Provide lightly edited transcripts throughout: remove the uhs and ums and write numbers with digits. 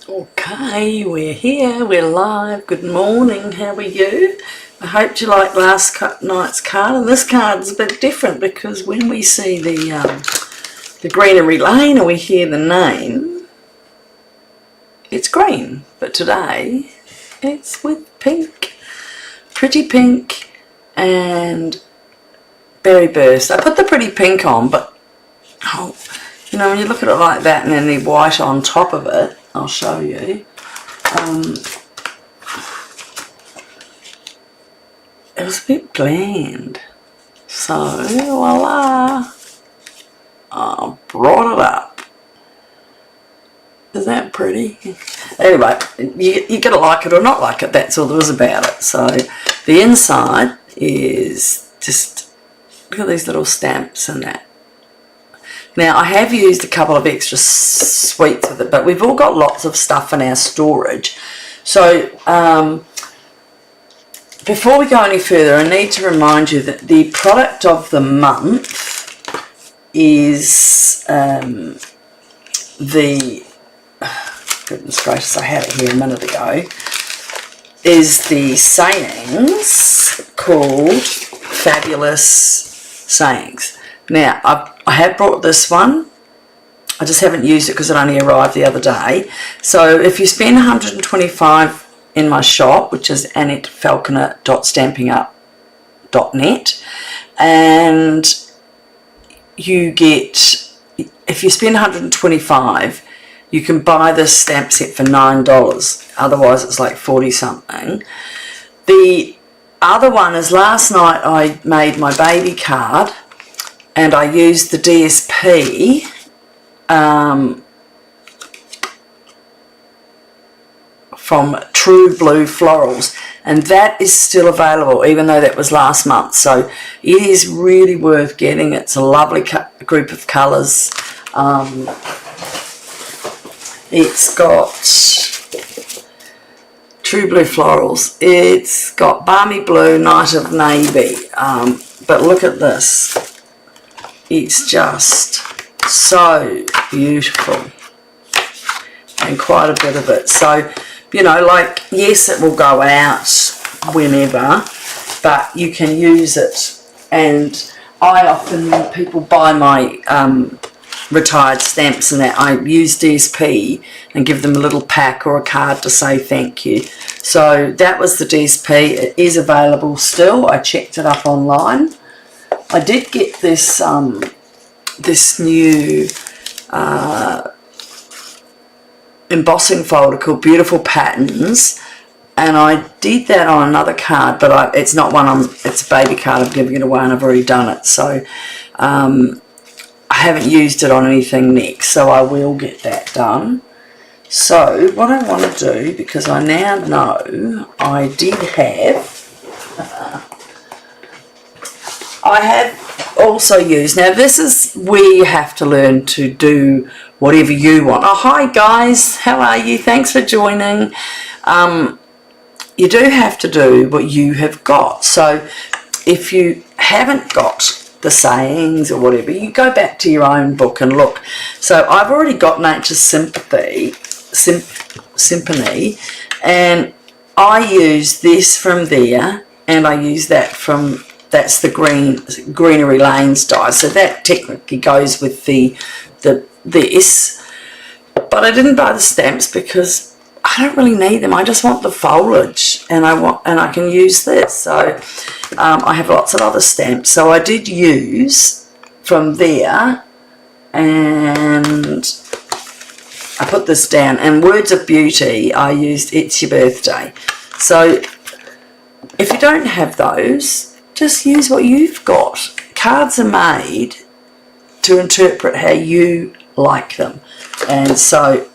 Okay, we're here, we're live. Good morning, how are you? I hope you liked last night's card, and this card's a bit different because when we see the Greenery Lane or we hear the name, it's green, but today it's with pink, pretty pink and berry burst. I put the pretty pink on, but you know, when you look at it like that and then the white on top of it, I'll show you. It was a bit bland. So, voila. I brought it up. Isn't that pretty? Anyway, you gotta like it or not like it. That's all there is about it. So, the inside is just, look at these little stamps and that. Now, I have used a couple of extra sweets with it, but we've all got lots of stuff in our storage. So, before we go any further, I need to remind you that the product of the month is goodness gracious, I had it here a minute ago, is the sayings called Fabulous Sayings. Now, I have brought this one. I just haven't used it because it only arrived the other day. So if you spend $125 in my shop, which is annetteFalconer.stampinup.net, and you get, if you spend $125, you can buy this stamp set for $9. Otherwise, it's like 40 something. The other one is, last night I made my baby card, and I used the DSP from True Blue Florals, and that is still available even though that was last month. So it is really worth getting. It's a lovely group of colours. It's got True Blue Florals, it's got Balmy Blue, Night of Navy, but look at this. It's just so beautiful, and quite a bit of it. So, you know, like, yes, it will go out whenever, but you can use it. And I often, when people buy my retired stamps and that, I use DSP and give them a little pack or a card to say thank you. So that was the DSP. It is available still. I checked it up online. I did get this this new embossing folder called Beautiful Patterns, and I did that on another card, but it's not one it's a baby card. I'm giving it away and I've already done it. So I haven't used it on anything next, so I will get that done. So what I want to do, because I now know I did have I have also used, now this is where you have to learn to do whatever you want. Oh, hi guys, how are you? Thanks for joining. You do have to do what you have got. So if you haven't got the sayings or whatever, you go back to your own book and look. So I've already got Nature's Symphony, and I use this from there, and I use that from, that's the Greenery Lane style. So that technically goes with this. But I didn't buy the stamps because I don't really need them. I just want the foliage, and I can use this. So I have lots of other stamps. So I did use from there, and I put this down. And Words of Beauty, I used It's Your Birthday. So if you don't have those, just use what you've got. Cards are made to interpret how you like them. And so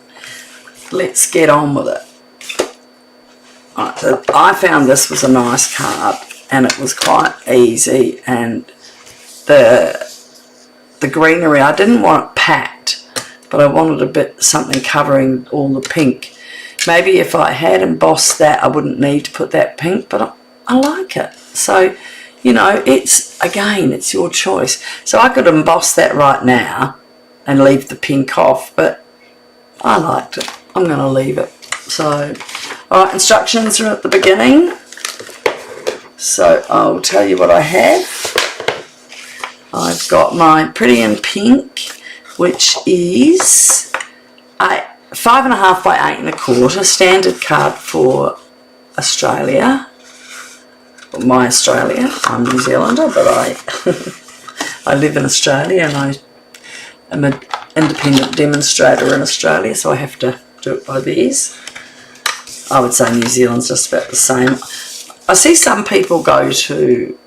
let's get on with it. Right, so I found this was a nice card, and it was quite easy, and the greenery, I didn't want it packed, but I wanted a bit something covering all the pink. Maybe if I had embossed that, I wouldn't need to put that pink, but I like it. So, you know, it's, again, it's your choice. So I could emboss that right now and leave the pink off, but I liked it. I'm going to leave it. So, alright, instructions are at the beginning. So I'll tell you what I have. I've got my Pretty in Pink, which is a 5.5 by 8.25 standard card for Australia. Well, my Australia. I'm New Zealander, but I live in Australia and I am an independent demonstrator in Australia, so I have to do it by these. I would say New Zealand's just about the same. I see some people go to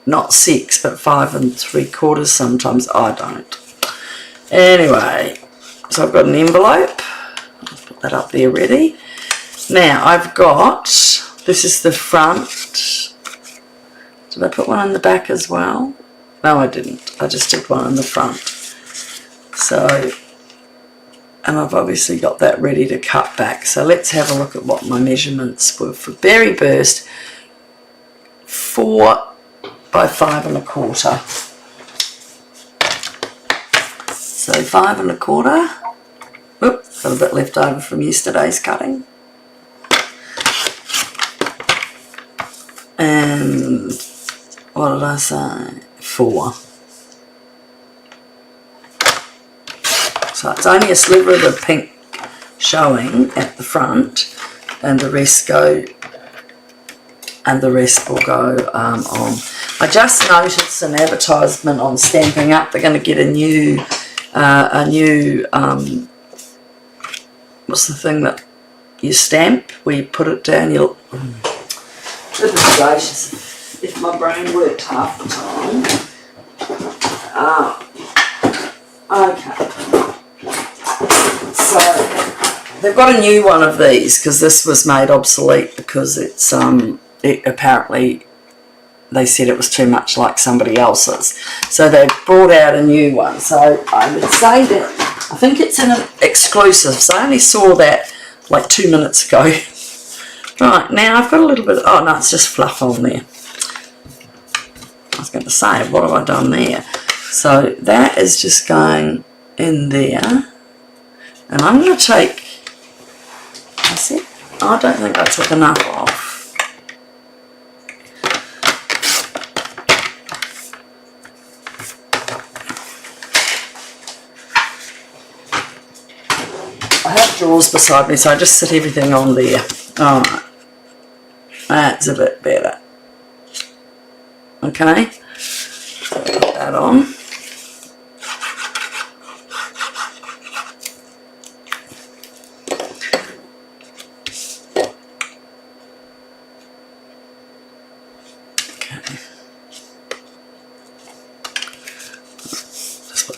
not 6 but 5 3/4 sometimes. I don't. Anyway, so I've got an envelope. I'll put that up there ready. Now I've got, this is the front. Did I put one in the back as well? No, I didn't. I just did one in the front. So, and I've obviously got that ready to cut back. So let's have a look at what my measurements were for Berry Burst. 4 by 5.25. So 5.25. Oop, got a bit left over from yesterday's cutting. And what did I say? 4. So it's only a sliver of the pink showing at the front, and the rest go, and the rest will go on. I just noticed an advertisement on Stampin' Up. They're going to get a new what's the thing that you stamp where you put it down? You'll. Goodness gracious! If my brain worked half the time. Okay. So they've got a new one of these because this was made obsolete because it's apparently they said it was too much like somebody else's. So they brought out a new one. So I would say that I think it's an exclusive. So I only saw that like 2 minutes ago. Right, now I've got a little bit of, oh no, it's just fluff on there. I was going to say, what have I done there? So that is just going in there. And I'm going to take, I don't think I took enough off. I have drawers beside me, so I just sit everything on there. Alright, that's a bit better. Okay, so put that on.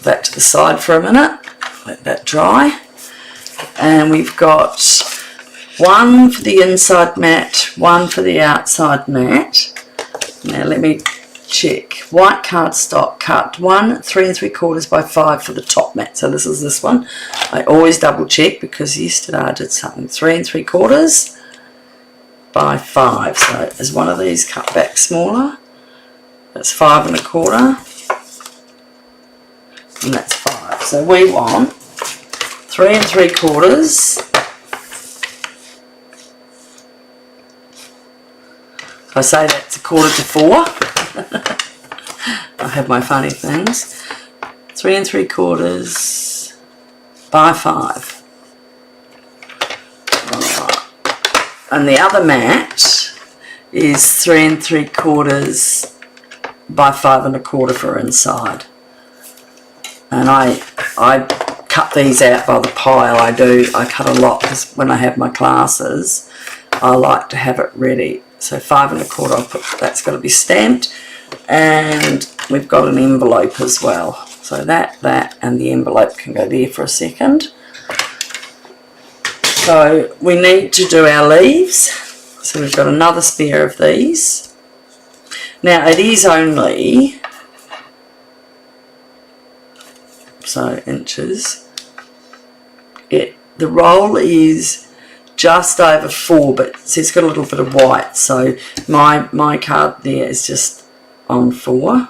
That to the side for a minute, let that dry, and we've got one for the inside mat, one for the outside mat. Now let me check. White cardstock cut 1 3 3/4 by 5 for the top mat. So this is this one. I always double check because yesterday I did something 3 3/4 by 5. So is one of these cut back smaller? That's 5 1/4. And that's 5. So we want 3 3/4. I say that's 1/4 to 4. I have my funny things. 3 3/4 by 5. Right. And the other mat is 3 3/4 by 5 1/4 for inside. And I cut these out by the pile. I cut a lot because when I have my classes, I like to have it ready. So 5 1/4, I'll put, that's got to be stamped. And we've got an envelope as well. So that, and the envelope can go there for a second. So we need to do our leaves. So we've got another spare of these. Now it is only, so inches. The roll is just over 4, but it's got a little bit of white, so my card there is just on 4.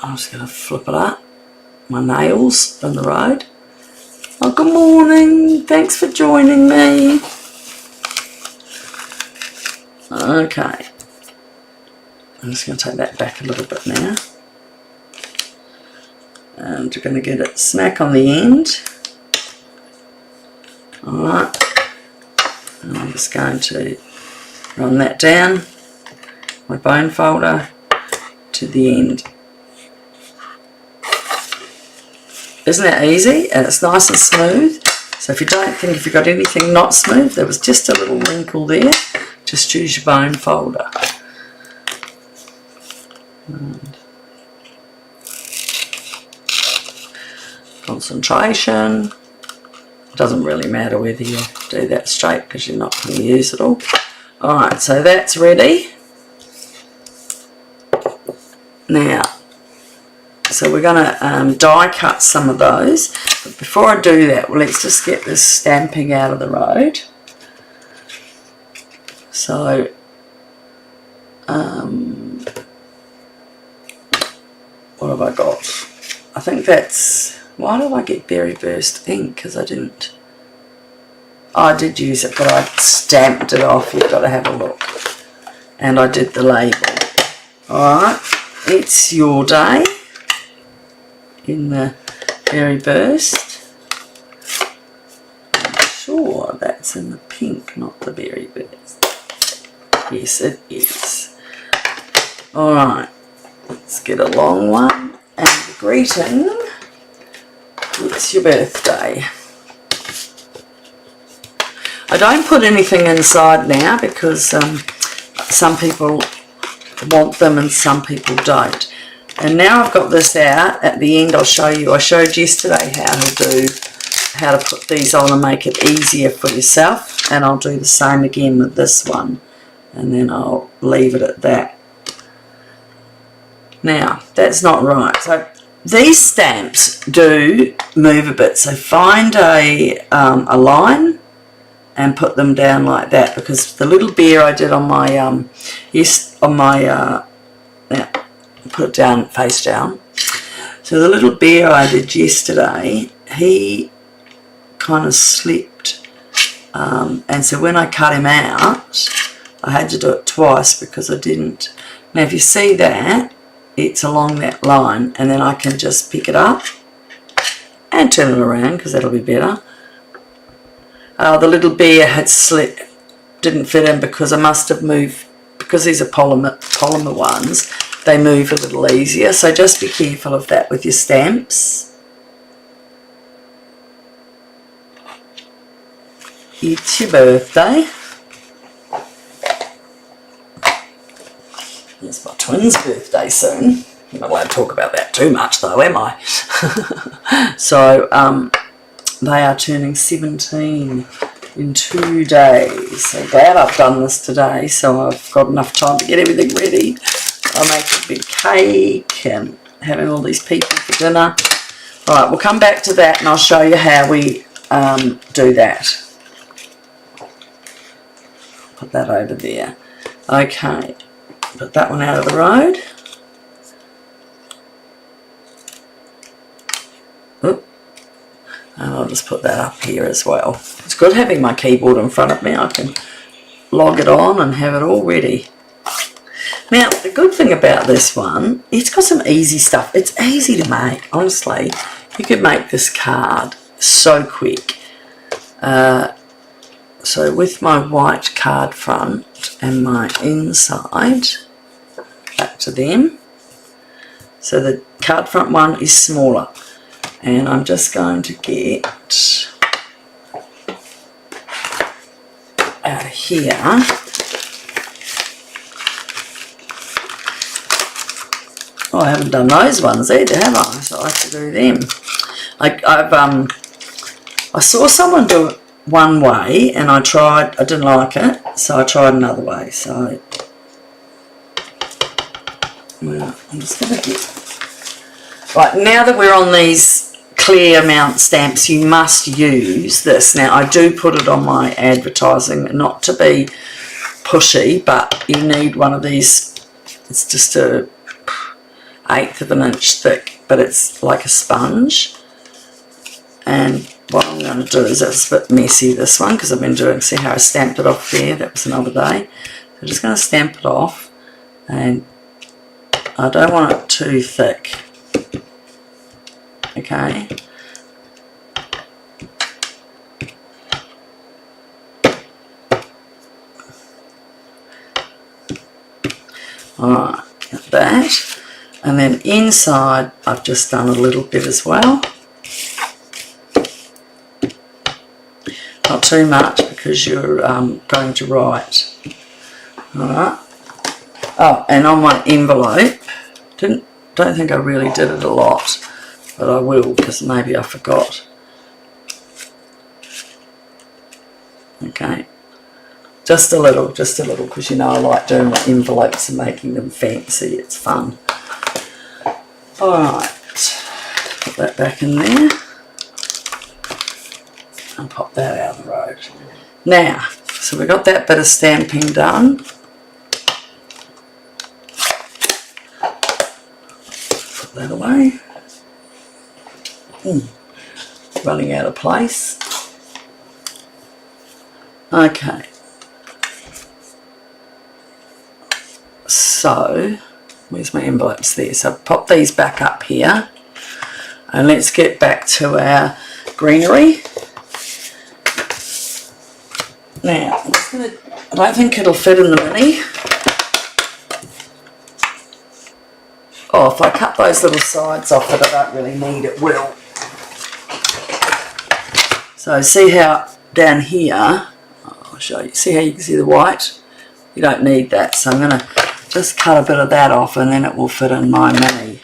I'm just going to flip it up. my nails from the road. Oh, good morning. Thanks for joining me. Okay. I'm just going to take that back a little bit now. And you're going to get it smack on the end. Alright. And I'm just going to run that down my bone folder to the end. Isn't that easy? And it's nice and smooth. So if you don't think if you've got anything not smooth, there was just a little wrinkle there, just use your bone folder. And concentration. It doesn't really matter whether you do that straight because you're not going to use it all. Alright, so that's ready. Now, so we're going to die cut some of those. But before I do that, well, let's just get this stamping out of the road. So, what have I got? I think that's... Why did I get Berry Burst ink? Because I didn't... Oh, I did use it, but I stamped it off. You've got to have a look. And I did the label. Alright, it's your day in the Berry Burst. I'm sure that's in the pink, not the Berry Burst. Yes, it is. Alright, let's get a long one. And the greeting, it's your birthday. I don't put anything inside now because some people want them and some people don't. And now I've got this out, at the end I'll show you. I showed yesterday how to put these on and make it easier for yourself, and I'll do the same again with this one, and then I'll leave it at that. Now that's not right. So these stamps do move a bit, so find a line and put them down like that, because the little bear I did on my put it down face down. So the little bear I did yesterday, he kind of slipped, and so when I cut him out I had to do it twice because I didn't. Now if you see that, it's along that line, and then I can just pick it up and turn it around because that'll be better. The little bear had slipped, didn't fit in because I must have moved, because these are polymer ones, they move a little easier, so just be careful of that with your stamps. It's your birthday. It's my twins' birthday soon. I'm not allowed to talk about that too much though, am I? So they are turning 17 in 2 days. So glad I've done this today, so I've got enough time to get everything ready. I'll make a big cake and having all these people for dinner. Alright, we'll come back to that and I'll show you how we do that. Put that over there. Okay, put that one out of the road. Oop. And I'll just put that up here as well. It's good having my keyboard in front of me. I can log it on and have it all ready. Now, the good thing about this one, it's got some easy stuff. It's easy to make, honestly. You could make this card so quick. So with my white card front and my inside, back to them. So the card front one is smaller. And I'm just going to get out of here. Oh, I haven't done those ones either, have I? So I have to do them. I saw someone do it one way and I didn't like it, so I tried another way. So, well, I'm just going to get... Right, now that we're on these clear mount stamps, you must use this. Now, I do put it on my advertising, not to be pushy, but you need one of these. It's just a 1/8 of an inch thick but it's like a sponge. And what I'm going to do is, it's a bit messy, this one, because I've been doing, see how I stamped it off there, that was another day. So I'm just going to stamp it off, and I don't want it too thick, okay. Alright, get that. And then inside I've just done a little bit as well. Not too much because you're going to write. Alright. Oh, and on my envelope, don't think I really did it a lot, but I will because maybe I forgot. Okay. Just a little, because you know I like doing my envelopes and making them fancy. It's fun. Alright, put that back in there and pop that out of the road. Now, so we've got that bit of stamping done. Put that away. Running out of place. Okay. So, where's my envelopes there? So pop these back up here, and let's get back to our greenery. Now, I don't think it'll fit in the mini. Oh, if I cut those little sides off that I don't really need, it will. So see how down here, I'll show you, see how you can see the white? You don't need that, so I'm going to just cut a bit of that off, and then it will fit in my mini.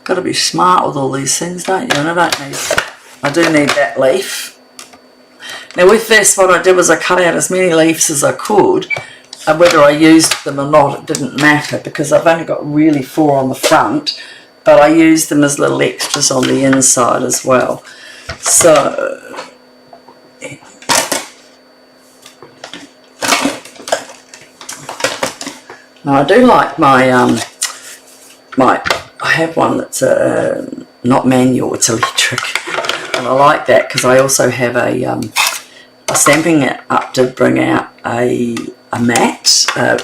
Got to be smart with all these things, don't you? And I do need that leaf. Now with this, what I did was I cut out as many leaves as I could, and whether I used them or not, it didn't matter, because I've only got really 4 on the front, but I used them as little extras on the inside as well. So now I do like my I have one that's not manual, it's electric, and I like that because I also have a stamping it up to bring out a mat, a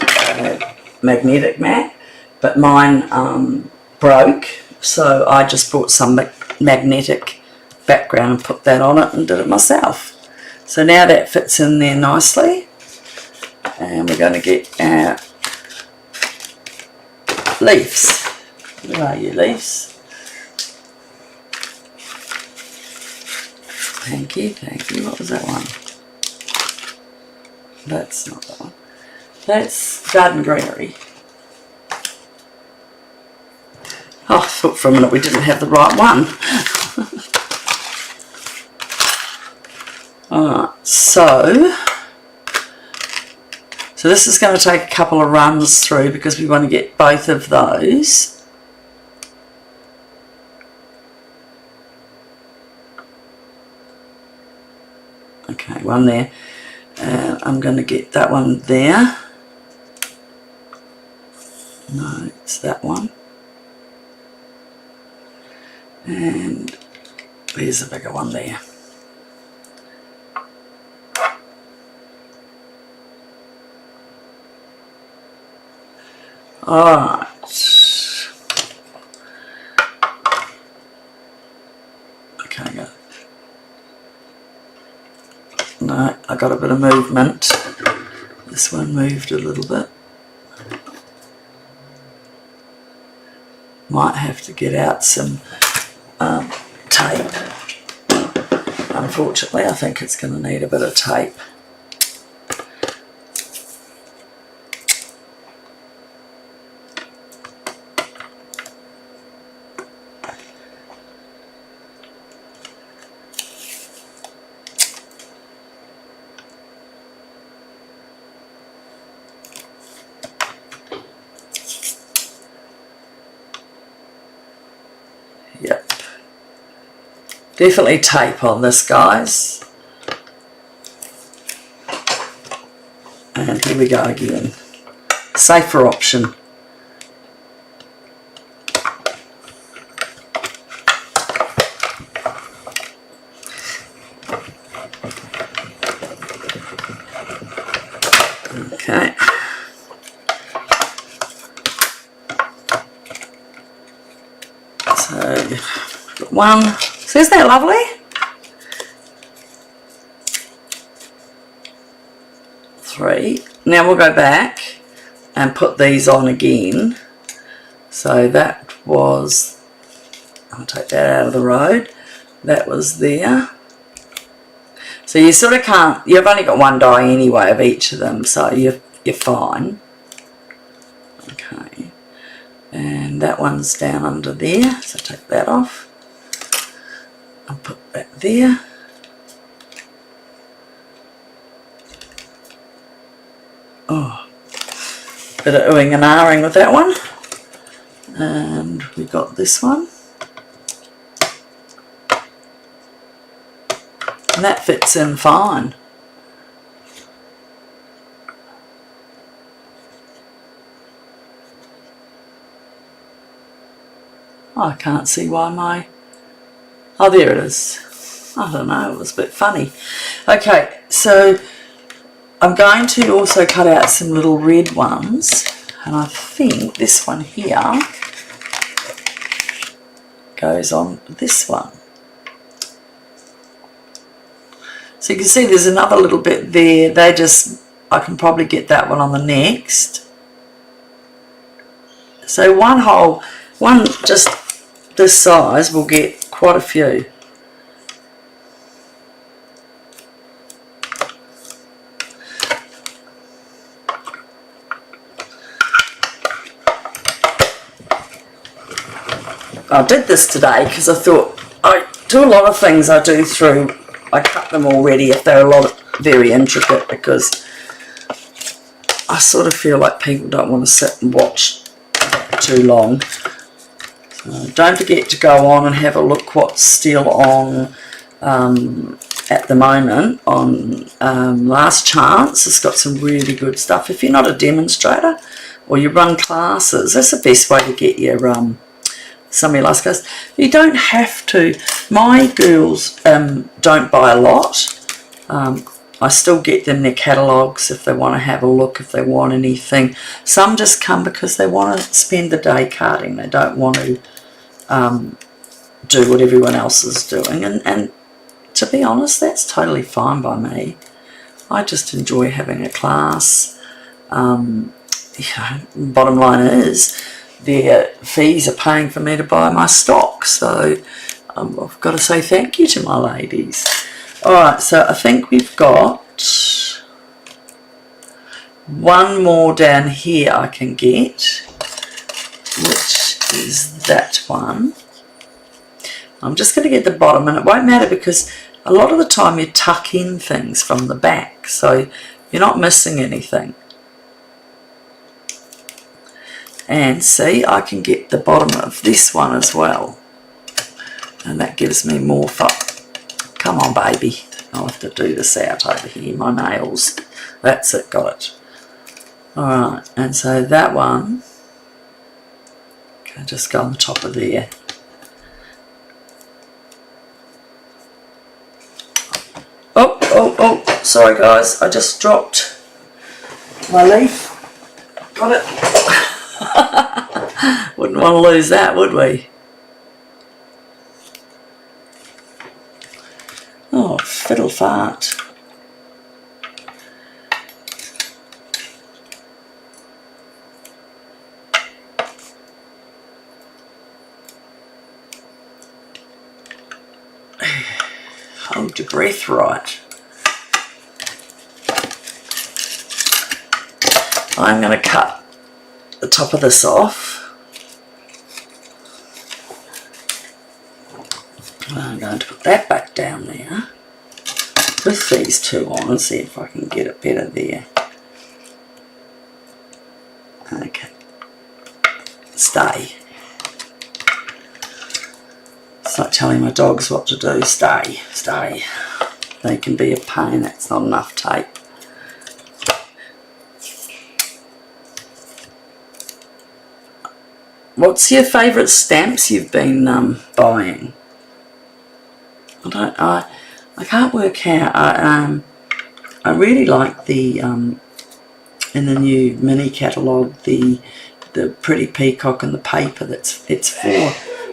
magnetic mat, but mine broke, so I just bought some magnetic background and put that on it and did it myself. So now that fits in there nicely, and we're going to get our leaves. Where are you, leaves? Thank you, thank you. What was that one? That's not that one. That's garden greenery. Oh, I thought for a minute we didn't have the right one. Alright, so this is going to take a couple of runs through because we want to get both of those. Okay, one there. I'm going to get that one there. No, it's that one. And there's a bigger one there. Alright. Okay, go. No, I got a bit of movement. This one moved a little bit. Might have to get out some tape. Unfortunately, I think it's going to need a bit of tape. Yep. Definitely tape on this, guys. And here we go again. safer option. Okay. So, got one. So isn't that lovely? Three. Now we'll go back and put these on again. So that was, I'll take that out of the road. That was there. So you sort of can't, you've only got one die anyway of each of them, so you're fine. Okay. And that one's down under there, so take that off. I'll put that there. Oh, bit of oohing and ahhing with that one. And we got this one. And that fits in fine. Oh, I can't see why my... Oh, there it is. I don't know, it was a bit funny. Okay, so I'm going to also cut out some little red ones. And I think this one here goes on this one. So you can see there's another little bit there. I can probably get that one on the next. So one just this size will get quite a few. I did this today because I thought I do a lot of things I do through, I cut them already if they're very intricate, because I sort of feel like people don't want to sit and watch too long. So don't forget to go on and have a look what's still on at the moment on Last Chance. It's got some really good stuff. If you're not a demonstrator or you run classes, that's the best way to get your some elasticos. You don't have to. My girls don't buy a lot. I still get them their catalogues if they want to have a look, if they want anything. Some just come because they want to spend the day carding. They don't want to do what everyone else is doing. And to be honest, that's totally fine by me. I just enjoy having a class. Bottom line is, their fees are paying for me to buy my stock, so I've got to say thank you to my ladies. Alright, so I think we've got one more down here I can get, which is that one. I'm just going to get the bottom, and it won't matter because a lot of the time you tuck in things from the back, so you're not missing anything. And see, I can get the bottom of this one as well. And that gives me more fun. Come on, baby. I'll have to do this out over here, my nails. That's it, got it. Alright, and so that one can just go on the top of there. Oh, sorry guys, I just dropped my leaf. Got it. Wouldn't want to lose that, would we? Oh, fiddle fart. Hold your breath right. I'm going to cut the top of this off. I'm going to put that back down there with these two on and see if I can get it better there. Okay. Stay. It's like telling my dogs what to do. Stay, stay. They can be a pain. That's not enough tape. what's your favourite stamps you've been buying? I can't work out. I really like the in the new mini catalogue the pretty peacock and the paper it's for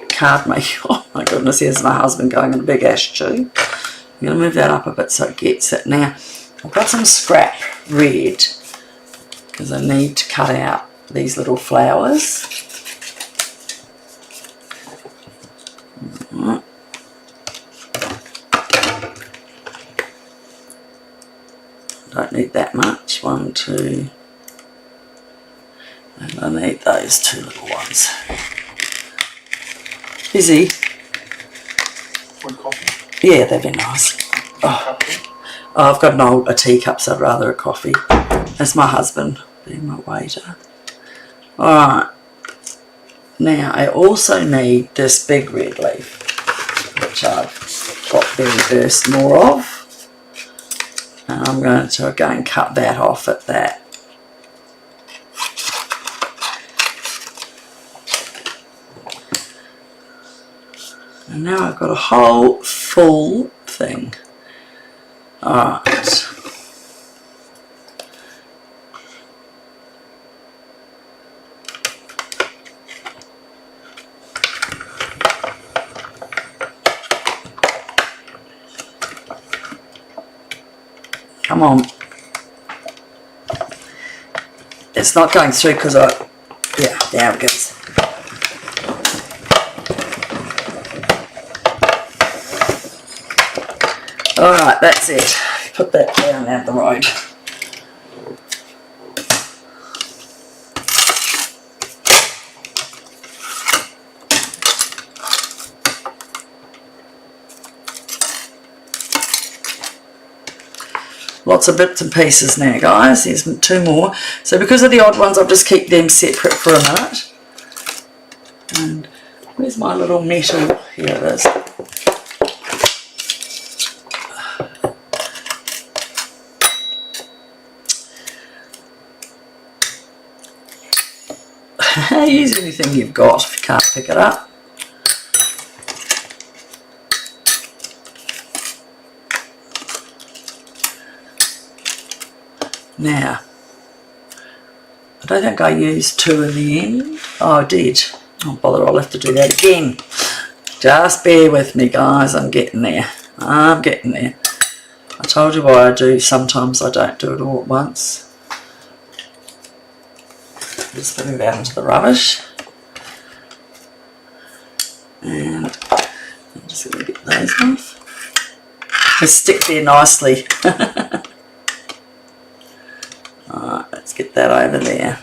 card making. Oh my goodness, here's my husband going in a big ash tube. I'm going to move that up a bit so it gets it. Now I've got some scrap red because I need to cut out these little flowers. Right. Don't need that much. 1, 2, and I need those 2 little ones. Busy. Coffee? Yeah, that'd be nice. Oh, I've got a teacup, so I'd rather a coffee. That's my husband being my waiter. Alright. Now I also need this big red leaf, which I've got the reverse more of. And I'm going to again cut that off at that. And now I've got a whole full thing. Alright. Come on. It's not going through because yeah, there it goes. Alright, that's it. Put that down out the road. Lots of bits and pieces now, guys. Here's 2 more. So because of the odd ones, I'll just keep them separate for a minute. And where's my little metal? Here it is. Use anything you've got if you can't pick it up. Now, I don't think I used 2 in the end. Oh, I did. Oh, bother, I'll have to do that again. Just bear with me, guys. I'm getting there. I'm getting there. I told you why I do. Sometimes I don't do it all at once. Just putting that into the rubbish. And I'm just going to get those off. They stick there nicely. Alright, let's get that over there.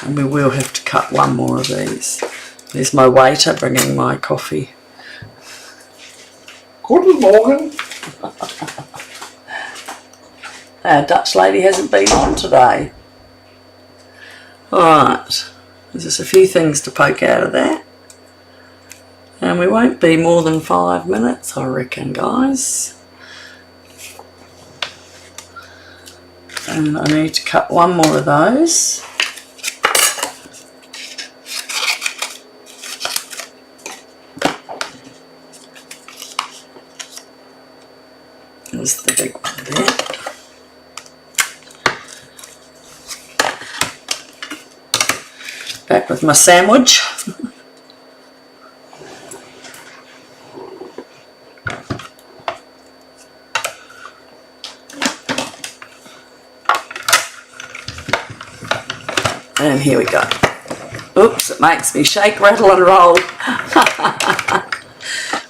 And we will have to cut 1 more of these. There's my waiter bringing my coffee. Guten Morgen. Our Dutch lady hasn't been on today. Alright, there's just a few things to poke out of that. And we won't be more than 5 minutes, I reckon, guys. And I need to cut 1 more of those. There's the big one there. Back with my sandwich. And here we go. Oops, it makes me shake, rattle and roll.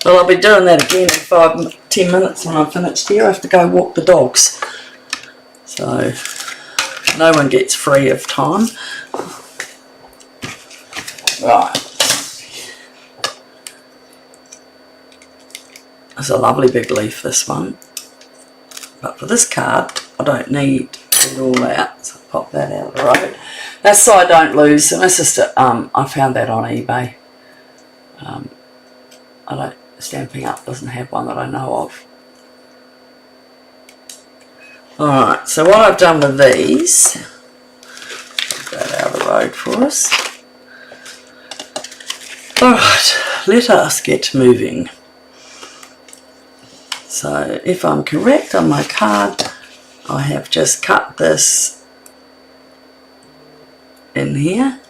Well, I'll be doing that again in 10 minutes when I'm finished here. I have to go walk the dogs. So, no one gets free of time. Right. It's a lovely big leaf, this one. But for this card, I don't need it all out. So I'll pop that out of the road. That's so I don't lose. And that's just I found that on eBay. Stampin' Up doesn't have one that I know of. Alright, so what I've done with these, that out of the road for us. Alright, let us get moving. So if I'm correct on my card, I have just cut this in here.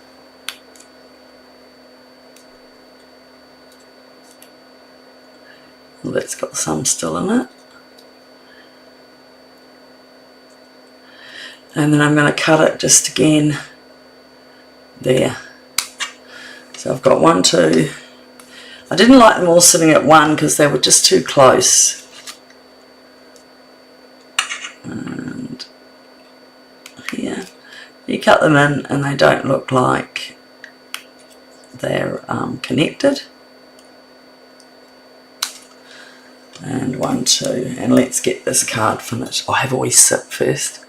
Well, that's got some still in it. And then I'm going to cut it just again there. So I've got 1, 2. I didn't like them all sitting at 1 because they were just too close. And here, you cut them in and they don't look like they're connected. And 1, 2, and let's get this card finished. I have always sip first.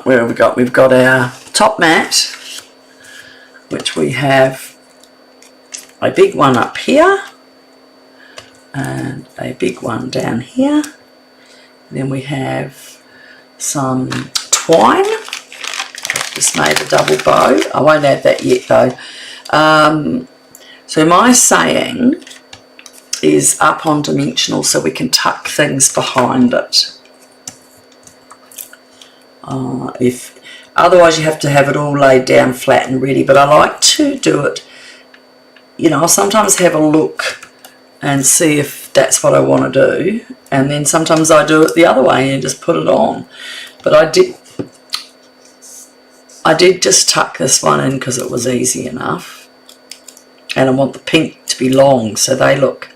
Where have we got? We've got our top mat, which we have a big one up here and a big one down here. Then we have some twine. I've just made a double bow. I won't add that yet though. So my saying is up on dimensional so we can tuck things behind it. Otherwise you have to have it all laid down flat and ready, but I like to do it, you know, I'll sometimes have a look and see if that's what I want to do, and then sometimes I do it the other way and just put it on. But I did just tuck this one in because it was easy enough, and I want the pink to be long so they look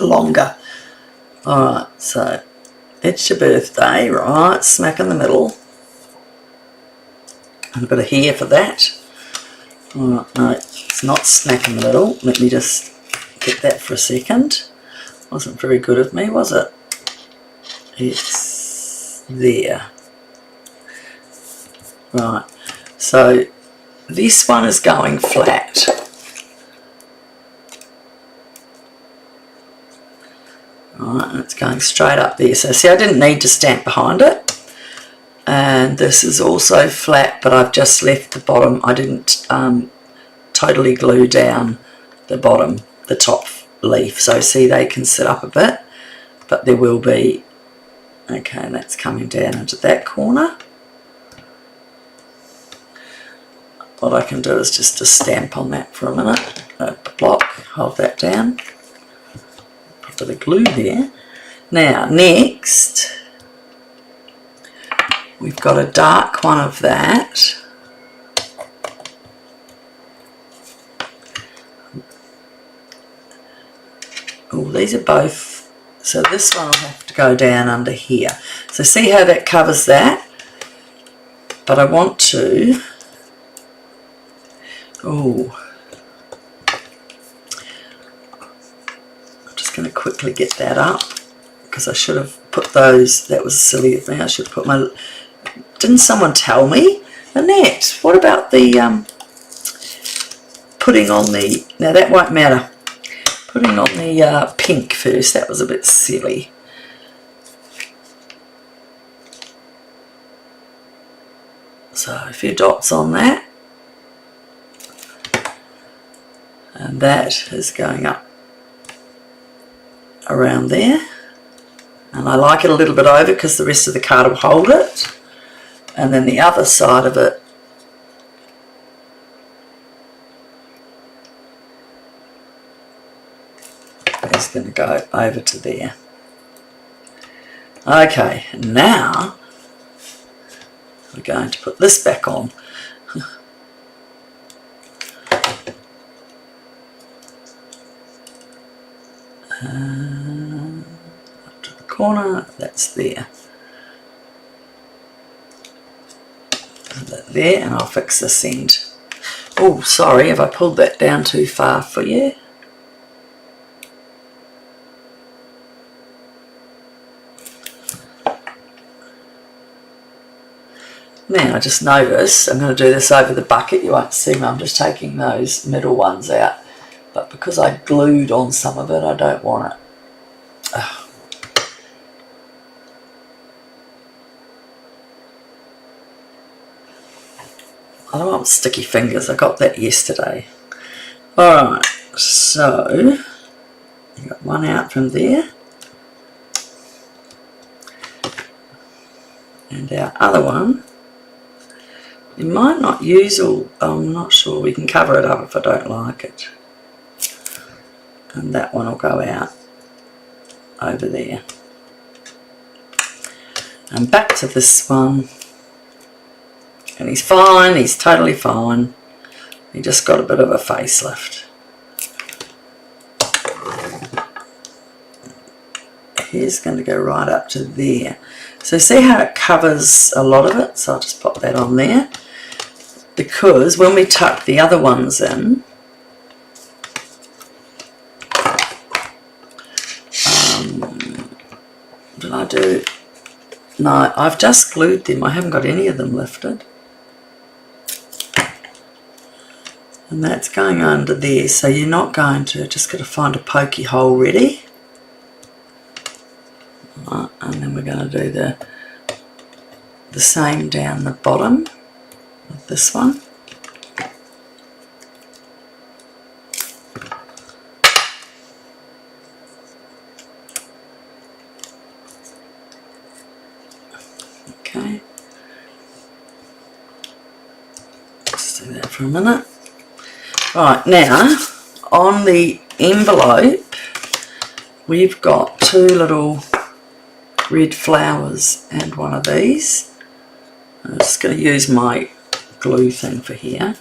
longer. Alright, so it's your birthday, right, smack in the middle. And a bit of hair for that. Alright, no, it's not smack in the middle. Let me just get that for a second. Wasn't very good of me, was it? It's there. Right, so this one is going flat. Right, and it's going straight up there. So see, I didn't need to stamp behind it. And this is also flat, but I've just left the bottom. I didn't totally glue down the bottom, the top leaf. So see, they can sit up a bit, but there will be, okay, and that's coming down into that corner. What I can do is just to stamp on that for a minute. Block, hold that down. Put a bit of glue there. Now, next, we've got a dark one of that. Oh, these are both, so this one will have to go down under here. So see how that covers that? But I want to, oh, I'm just going to quickly get that up because I should have put those, that was silly of me, I should put my, didn't someone tell me? Annette, what about the putting on the, now that won't matter, putting on the pink first, that was a bit silly. So a few dots on that, and that is going up around there, and I like it a little bit over because the rest of the card will hold it. And then the other side of it is going to go over to there. Okay, now we're going to put this back on. Up to the corner, that's there. That there, and I'll fix this end. Oh, sorry, have I pulled that down too far for you? Now I just noticed, I'm going to do this over the bucket, you won't see me, I'm just taking those middle ones out, but because I glued on some of it, I don't want it. I don't want sticky fingers, I got that yesterday. Alright, so I got one out from there. And our other one, you might not use all, I'm not sure, we can cover it up if I don't like it. And that one will go out over there. And back to this one. And he's fine, he's totally fine. He just got a bit of a facelift. Here's going to go right up to there. So see how it covers a lot of it? So I'll just pop that on there. Because when we tuck the other ones in, did I do? No, I've just glued them. I haven't got any of them lifted. And that's going under there, so you're not going to, just got to find a pokey hole ready. Right, and then we're going to do the same down the bottom of this one. Okay. Just do that for a minute. Right, now on the envelope we've got two little red flowers and one of these. I'm just going to use my glue thing for here.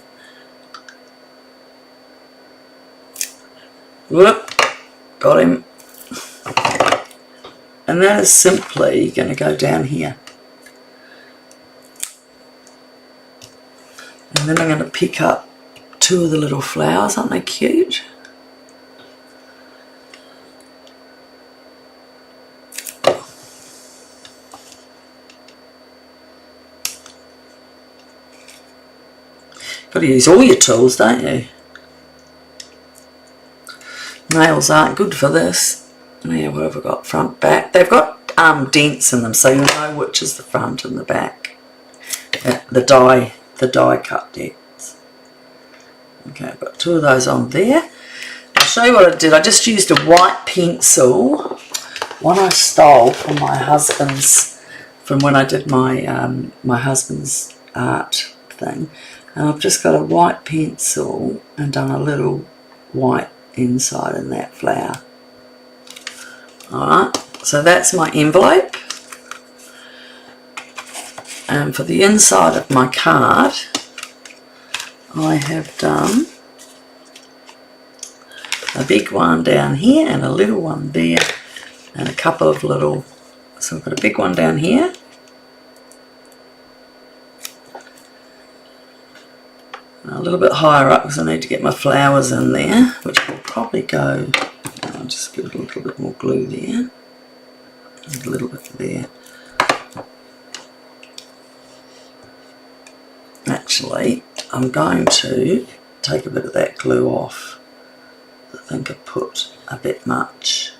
Whoop, got him. And that is simply going to go down here. And then I'm going to pick up two of the little flowers, aren't they cute? Got to use all your tools, don't you? Nails aren't good for this. Now what have I got? Front, back. They've got dents in them, so you'll know which is the front and the back. The die cut dents. Okay, I've got two of those on there. I'll show you what I did. I just used a white pencil, one I stole from my husband's, from when I did my my husband's art thing. And I've just got a white pencil and done a little white inside in that flower. Alright, so that's my envelope. And for the inside of my card, I have done a big one down here and a little one there and a couple of little, so I've got a big one down here and a little bit higher up because I need to get my flowers in there, which will probably go, I'll just give it a little bit more glue there and a little bit there. Actually, I'm going to take a bit of that glue off. I think I put a bit much.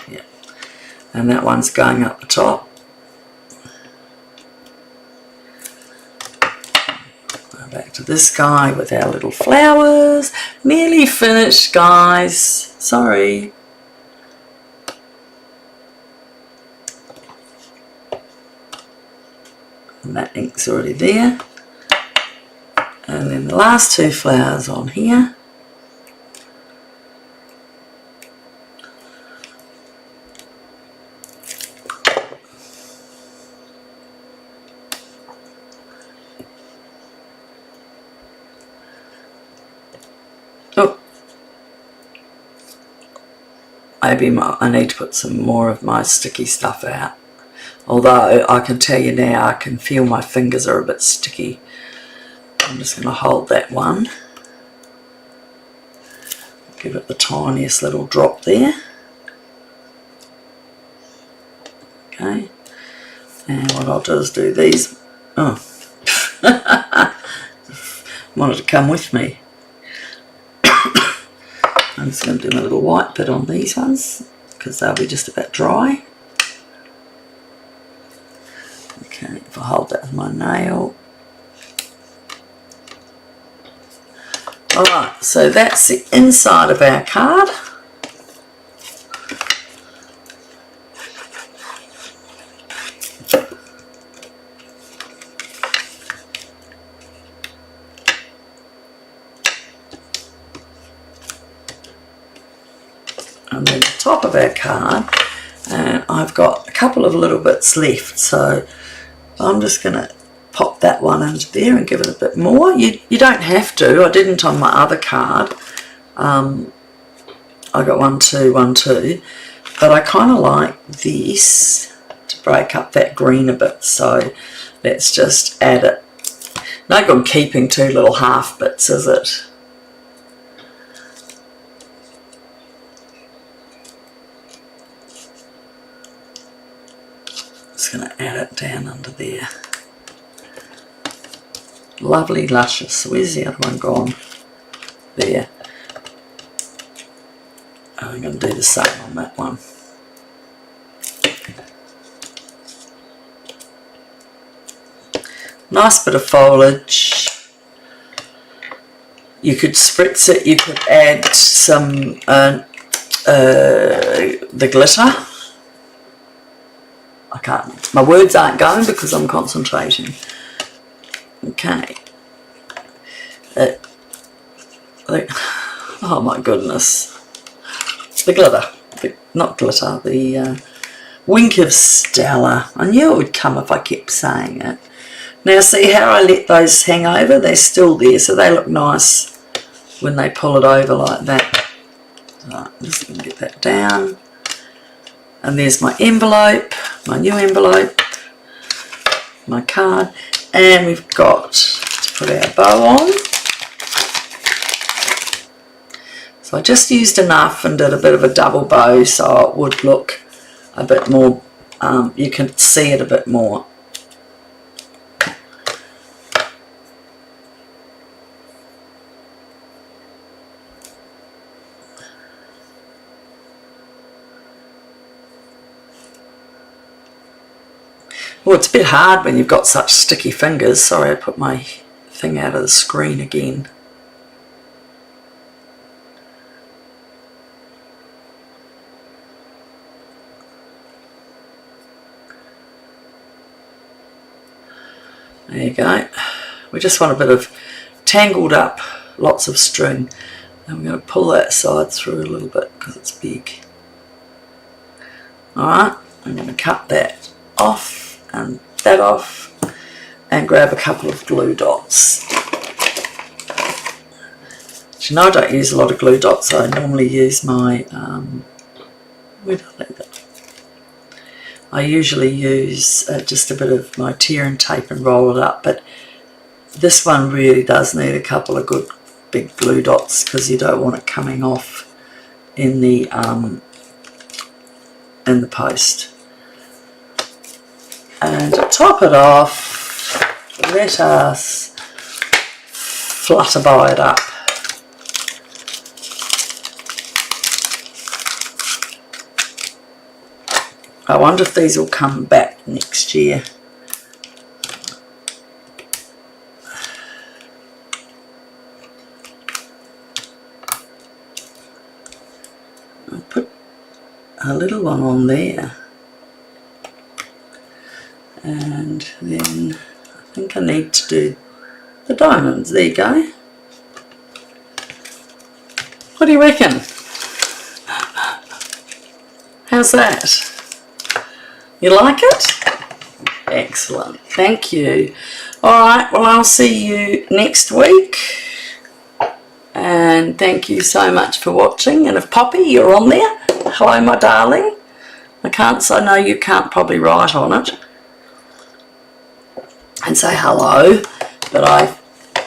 Yeah. And that one's going up the top. Go back to this guy with our little flowers. Nearly finished, guys. Sorry. And that ink's already there. And then the last two flowers on here. Oh, maybe I need to put some more of my sticky stuff out. Although I can tell you now, I can feel my fingers are a bit sticky. I'm just going to hold that one. Give it the tiniest little drop there. Okay. And what I'll do is do these. Oh. Wanted to come with me. I'm just going to do my little white bit on these ones because they'll be just about dry. Okay, if I hold that with my nail, Alright, so that's the inside of our card. And then the top of our card, and I've got a couple of little bits left, so I'm just going to pop that one into there and give it a bit more. You don't have to. I didn't on my other card. I got 1, 2, 1, 2, but I kind of like this to break up that green a bit, so let's just add it. No good keeping 2 little half bits, is it? Just going to add it down under there. Lovely, luscious. Where's the other one gone? There. I'm going to do the same on that one. Nice bit of foliage. You could spritz it, you could add some the glitter. I can't, my words aren't going because I'm concentrating. Okay. Oh my goodness. The glitter. Not glitter, the wink of Stella. I knew it would come if I kept saying it. Now see how I let those hang over? They're still there, so they look nice when they pull it over like that. Right, I'm just going to get that down. And there's my envelope, my new envelope, my card, and we've got to put our bow on. So I just used enough and did a bit of a double bow so it would look a bit more, you can see it a bit more. Well, it's a bit hard when you've got such sticky fingers. Sorry, I put my thing out of the screen again. There you go. We just want a bit of tangled up, lots of string. And we're going to pull that side through a little bit because it's big. Alright, I'm going to cut that off and that off and grab a couple of glue dots. You know I don't use a lot of glue dots, so I normally use my, where did I leave that? I usually use just a bit of my tear and tape and roll it up, but this one really does need a couple of good big glue dots because you don't want it coming off in the post. And to top it off, let us flutterby it up. I wonder if these will come back next year. I'll put a little one on there. And then I think I need to do the diamonds. There you go. What do you reckon? How's that? You like it? Excellent. Thank you. Alright, well I'll see you next week. And thank you so much for watching. And if Poppy, you're on there, hello my darling. I know you can't probably write on it and say hello, but I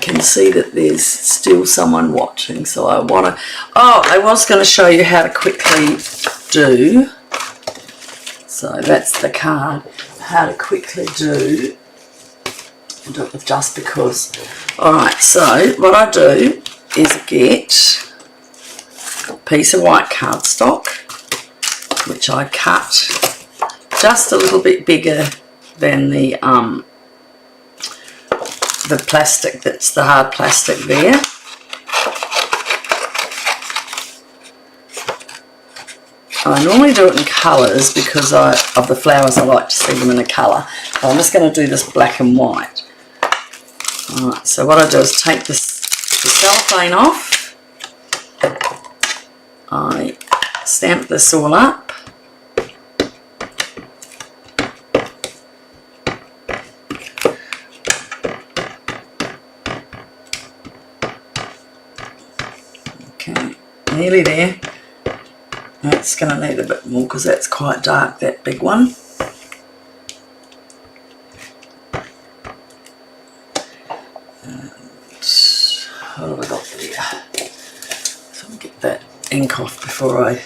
can see that there's still someone watching, so I want to, I was going to show you how to quickly do, so that's the card, how to quickly do it with just because. Alright, so what I do is get a piece of white cardstock, which I cut just a little bit bigger than the plastic, that's the hard plastic there. I normally do it in colours because of the flowers. I like to see them in a colour. But I'm just going to do this black and white. Alright, so what I do is take the cellophane off. I stamp this all up. Okay, nearly there. That's going to need a bit more because that's quite dark, that big one. And what have I got there? So I'll get that ink off before I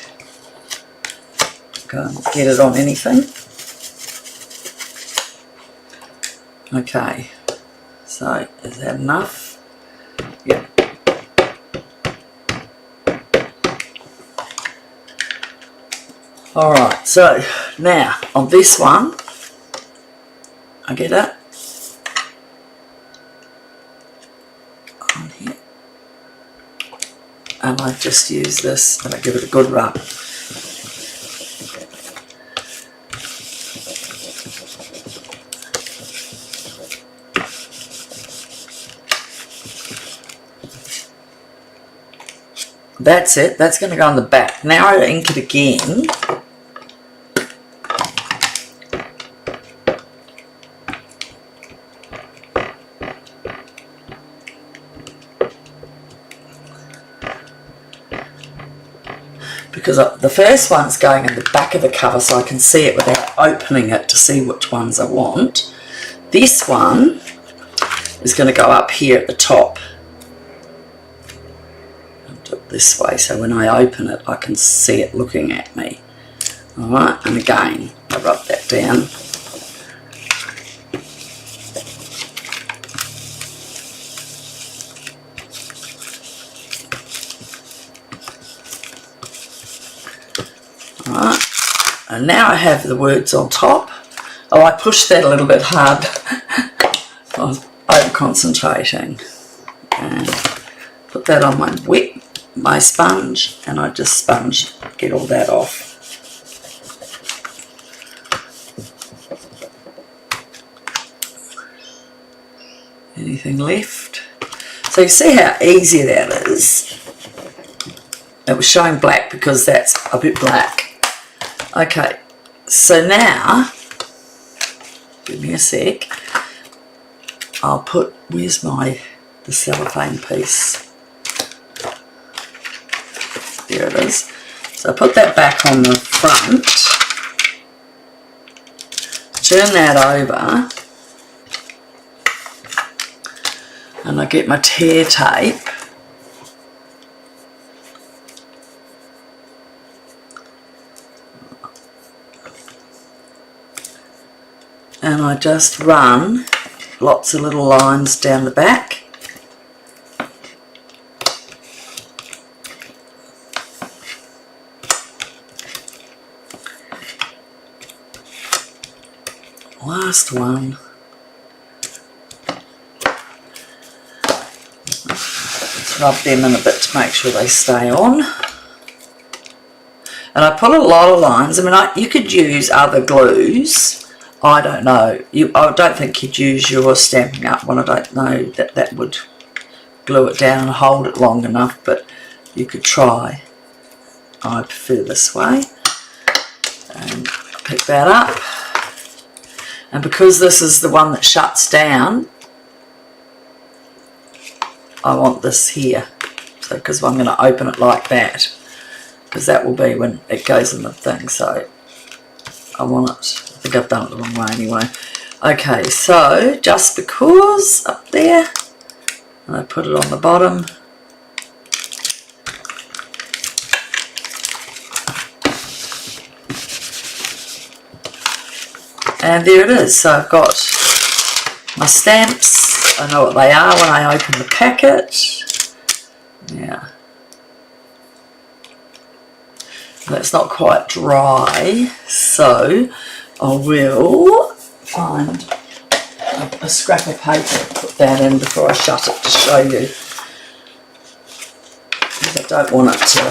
go and get it on anything. Okay, so is that enough? Yep. Alright, so now on this one, I get it on here, and I just use this and I give it a good rub. That's it, that's going to go on the back. Now I ink it again. Because the first one's going in the back of the cover so I can see it without opening it to see which ones I want. This one is going to go up here at the top. I'll do it this way so when I open it I can see it looking at me. Alright, and again I rub that down. Alright, and now I have the words on top. Oh, I pushed that a little bit hard. I was over concentrating. And put that on my sponge, and I just sponge, get all that off. Anything left? So you see how easy that is. It was showing black because that's a bit black. Okay, so now, give me a sec, I'll put, where's the cellophane piece? There it is. So I put that back on the front, turn that over, and I get my tear tape. And I just run lots of little lines down the back. Last one. Let's rub them in a bit to make sure they stay on. And I put a lot of lines. I mean, you could use other glues. I don't know. I don't think you'd use your Stampin' Up one. I don't know that would glue it down and hold it long enough, but you could try. I prefer this way. And pick that up. And because this is the one that shuts down, I want this here. So, because I'm going to open it like that, because that will be when it goes in the thing. So I want it. I think I've done it the wrong way anyway. Okay, so just because up there, and I put it on the bottom. And there it is. So I've got my stamps. I know what they are when I open the packet. Yeah. That's not quite dry, so I will find a scrap of paper and put that in before I shut it to show you. Because I don't want it to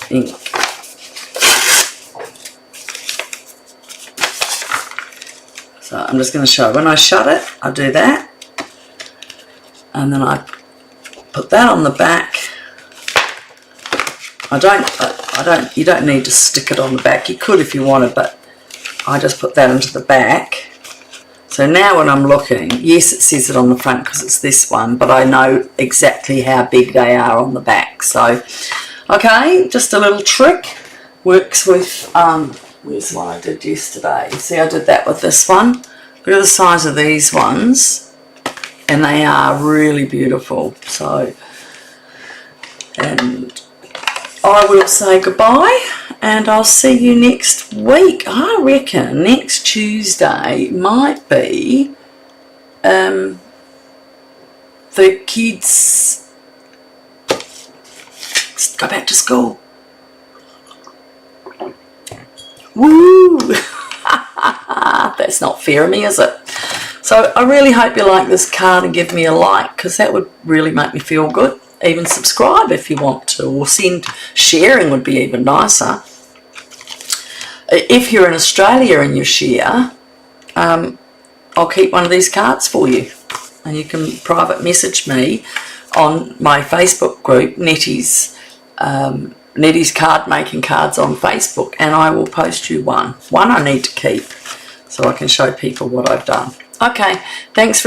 ink. So I'm just going to show, when I shut it, I do that, and then I put that on the back. You don't need to stick it on the back. You could if you wanted, but I just put that into the back. So now when I'm looking, yes, it says it on the front because it's this one, but I know exactly how big they are on the back. So, okay, just a little trick. Works with, where's the one I did yesterday? See, I did that with this one. Look at the size of these ones, and they are really beautiful. So, and I will say goodbye, and I'll see you next week. I reckon next Tuesday might be the kids go back to school. Woo! That's not fair of me, is it? So I really hope you like this card and give me a like, because that would really make me feel good. Even subscribe if you want to, or sharing would be even nicer. If you're in Australia and you share, I'll keep one of these cards for you, and you can private message me on my Facebook group, Nettie's card making cards on Facebook, and I will post you one I need to keep so I can show people what I've done. Okay, thanks for